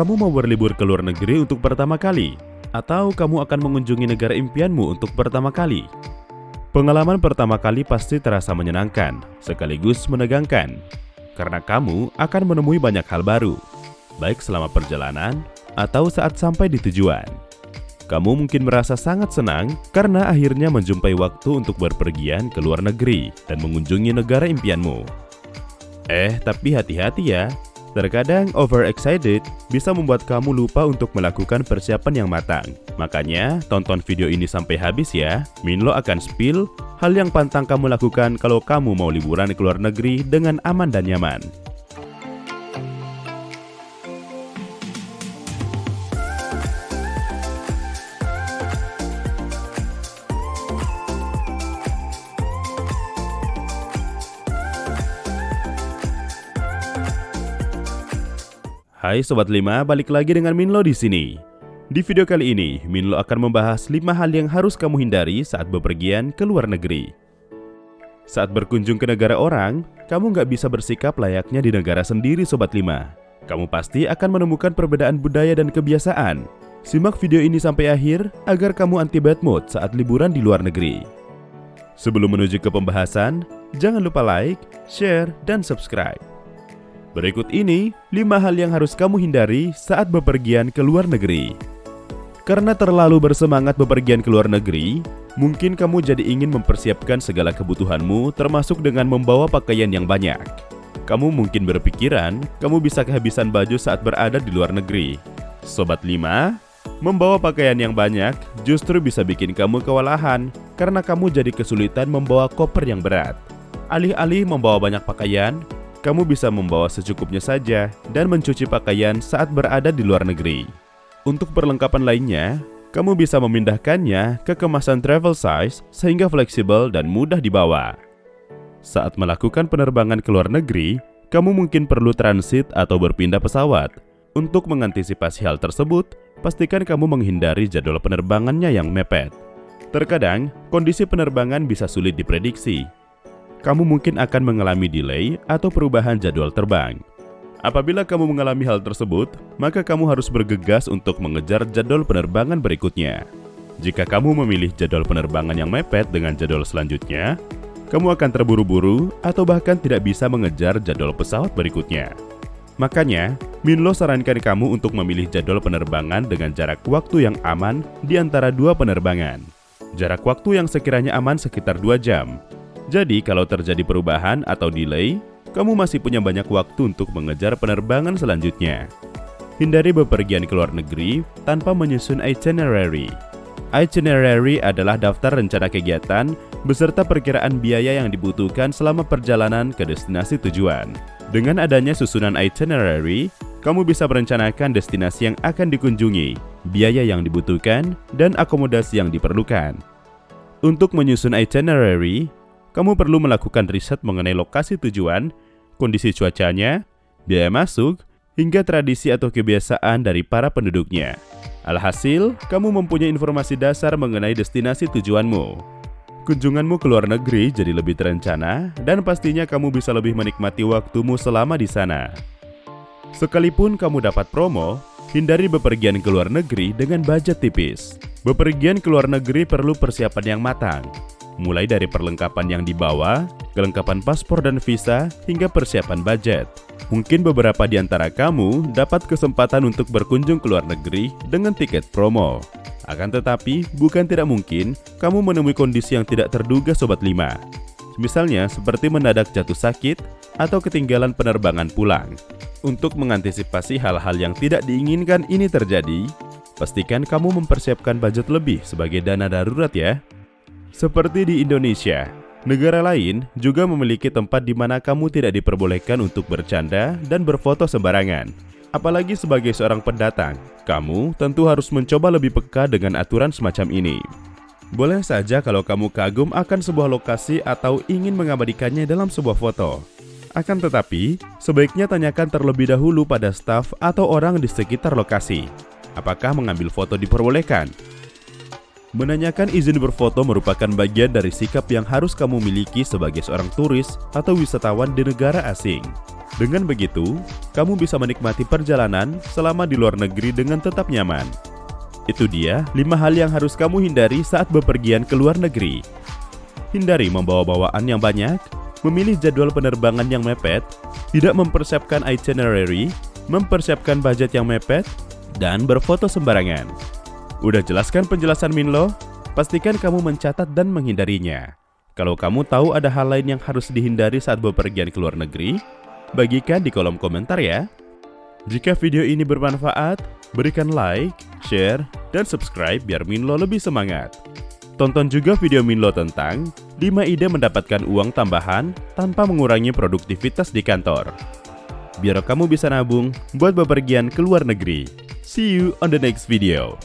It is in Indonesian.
Kamu mau berlibur ke luar negeri untuk pertama kali? Atau kamu akan mengunjungi negara impianmu untuk pertama kali? Pengalaman pertama kali pasti terasa menyenangkan, sekaligus menegangkan. Karena kamu akan menemui banyak hal baru, baik selama perjalanan atau saat sampai di tujuan. Kamu mungkin merasa sangat senang karena akhirnya menjumpai waktu untuk berpergian ke luar negeri dan mengunjungi negara impianmu. Tapi hati-hati ya. Terkadang overexcited bisa membuat kamu lupa untuk melakukan persiapan yang matang. Makanya, tonton video ini sampai habis ya. Minlo akan spill hal yang pantang kamu lakukan kalau kamu mau liburan ke luar negeri dengan aman dan nyaman. Hai Sobat 5, balik lagi dengan Minlo di sini. Di video kali ini, Minlo akan membahas 5 hal yang harus kamu hindari saat bepergian ke luar negeri. Saat berkunjung ke negara orang, kamu nggak bisa bersikap layaknya di negara sendiri Sobat 5. Kamu pasti akan menemukan perbedaan budaya dan kebiasaan. Simak video ini sampai akhir agar kamu anti bad mood saat liburan di luar negeri. Sebelum menuju ke pembahasan, jangan lupa like, share, dan subscribe. Berikut ini 5 hal yang harus kamu hindari saat bepergian ke luar negeri. Karena terlalu bersemangat bepergian ke luar negeri, mungkin kamu jadi ingin mempersiapkan segala kebutuhanmu termasuk dengan membawa pakaian yang banyak. Kamu mungkin berpikiran, kamu bisa kehabisan baju saat berada di luar negeri. Sobat 5, membawa pakaian yang banyak justru bisa bikin kamu kewalahan karena kamu jadi kesulitan membawa koper yang berat. Alih-alih membawa banyak pakaian, kamu bisa membawa secukupnya saja dan mencuci pakaian saat berada di luar negeri. Untuk perlengkapan lainnya, kamu bisa memindahkannya ke kemasan travel size sehingga fleksibel dan mudah dibawa. Saat melakukan penerbangan ke luar negeri, kamu mungkin perlu transit atau berpindah pesawat. Untuk mengantisipasi hal tersebut, pastikan kamu menghindari jadwal penerbangannya yang mepet. Terkadang, kondisi penerbangan bisa sulit diprediksi. Kamu mungkin akan mengalami delay atau perubahan jadwal terbang. Apabila kamu mengalami hal tersebut, maka kamu harus bergegas untuk mengejar jadwal penerbangan berikutnya. Jika kamu memilih jadwal penerbangan yang mepet dengan jadwal selanjutnya, kamu akan terburu-buru atau bahkan tidak bisa mengejar jadwal pesawat berikutnya. Makanya, Minlo sarankan kamu untuk memilih jadwal penerbangan dengan jarak waktu yang aman di antara 2 penerbangan. Jarak waktu yang sekiranya aman sekitar 2 jam. Jadi kalau terjadi perubahan atau delay, kamu masih punya banyak waktu untuk mengejar penerbangan selanjutnya. Hindari bepergian ke luar negeri tanpa menyusun itinerary. Itinerary adalah daftar rencana kegiatan beserta perkiraan biaya yang dibutuhkan selama perjalanan ke destinasi tujuan. Dengan adanya susunan itinerary, kamu bisa merencanakan destinasi yang akan dikunjungi, biaya yang dibutuhkan, dan akomodasi yang diperlukan. Untuk menyusun itinerary, kamu perlu melakukan riset mengenai lokasi tujuan, kondisi cuacanya, biaya masuk, hingga tradisi atau kebiasaan dari para penduduknya. Alhasil, kamu mempunyai informasi dasar mengenai destinasi tujuanmu. Kunjunganmu ke luar negeri jadi lebih terencana, dan pastinya kamu bisa lebih menikmati waktumu selama di sana. Sekalipun kamu dapat promo, hindari bepergian ke luar negeri dengan budget tipis. Bepergian ke luar negeri perlu persiapan yang matang. Mulai dari perlengkapan yang dibawa, kelengkapan paspor dan visa, hingga persiapan budget. Mungkin beberapa di antara kamu dapat kesempatan untuk berkunjung ke luar negeri dengan tiket promo. Akan tetapi, bukan tidak mungkin kamu menemui kondisi yang tidak terduga Sobat 5. Misalnya seperti mendadak jatuh sakit atau ketinggalan penerbangan pulang. Untuk mengantisipasi hal-hal yang tidak diinginkan ini terjadi, pastikan kamu mempersiapkan budget lebih sebagai dana darurat ya. Seperti di Indonesia, negara lain juga memiliki tempat di mana kamu tidak diperbolehkan untuk bercanda dan berfoto sembarangan. Apalagi sebagai seorang pendatang, kamu tentu harus mencoba lebih peka dengan aturan semacam ini. Boleh saja kalau kamu kagum akan sebuah lokasi atau ingin mengabadikannya dalam sebuah foto. Akan tetapi, sebaiknya tanyakan terlebih dahulu pada staf atau orang di sekitar lokasi. Apakah mengambil foto diperbolehkan? Menanyakan izin berfoto merupakan bagian dari sikap yang harus kamu miliki sebagai seorang turis atau wisatawan di negara asing. Dengan begitu, kamu bisa menikmati perjalanan selama di luar negeri dengan tetap nyaman. Itu dia 5 hal yang harus kamu hindari saat bepergian ke luar negeri. Hindari membawa bawaan yang banyak, memilih jadwal penerbangan yang mepet, tidak mempersiapkan itinerary, mempersiapkan budget yang mepet, dan berfoto sembarangan. Udah jelaskan penjelasan Minlo? Pastikan kamu mencatat dan menghindarinya. Kalau kamu tahu ada hal lain yang harus dihindari saat bepergian ke luar negeri, bagikan di kolom komentar ya. Jika video ini bermanfaat, berikan like, share, dan subscribe biar Minlo lebih semangat. Tonton juga video Minlo tentang 5 ide mendapatkan uang tambahan tanpa mengurangi produktivitas di kantor. Biar kamu bisa nabung buat bepergian ke luar negeri. See you on the next video.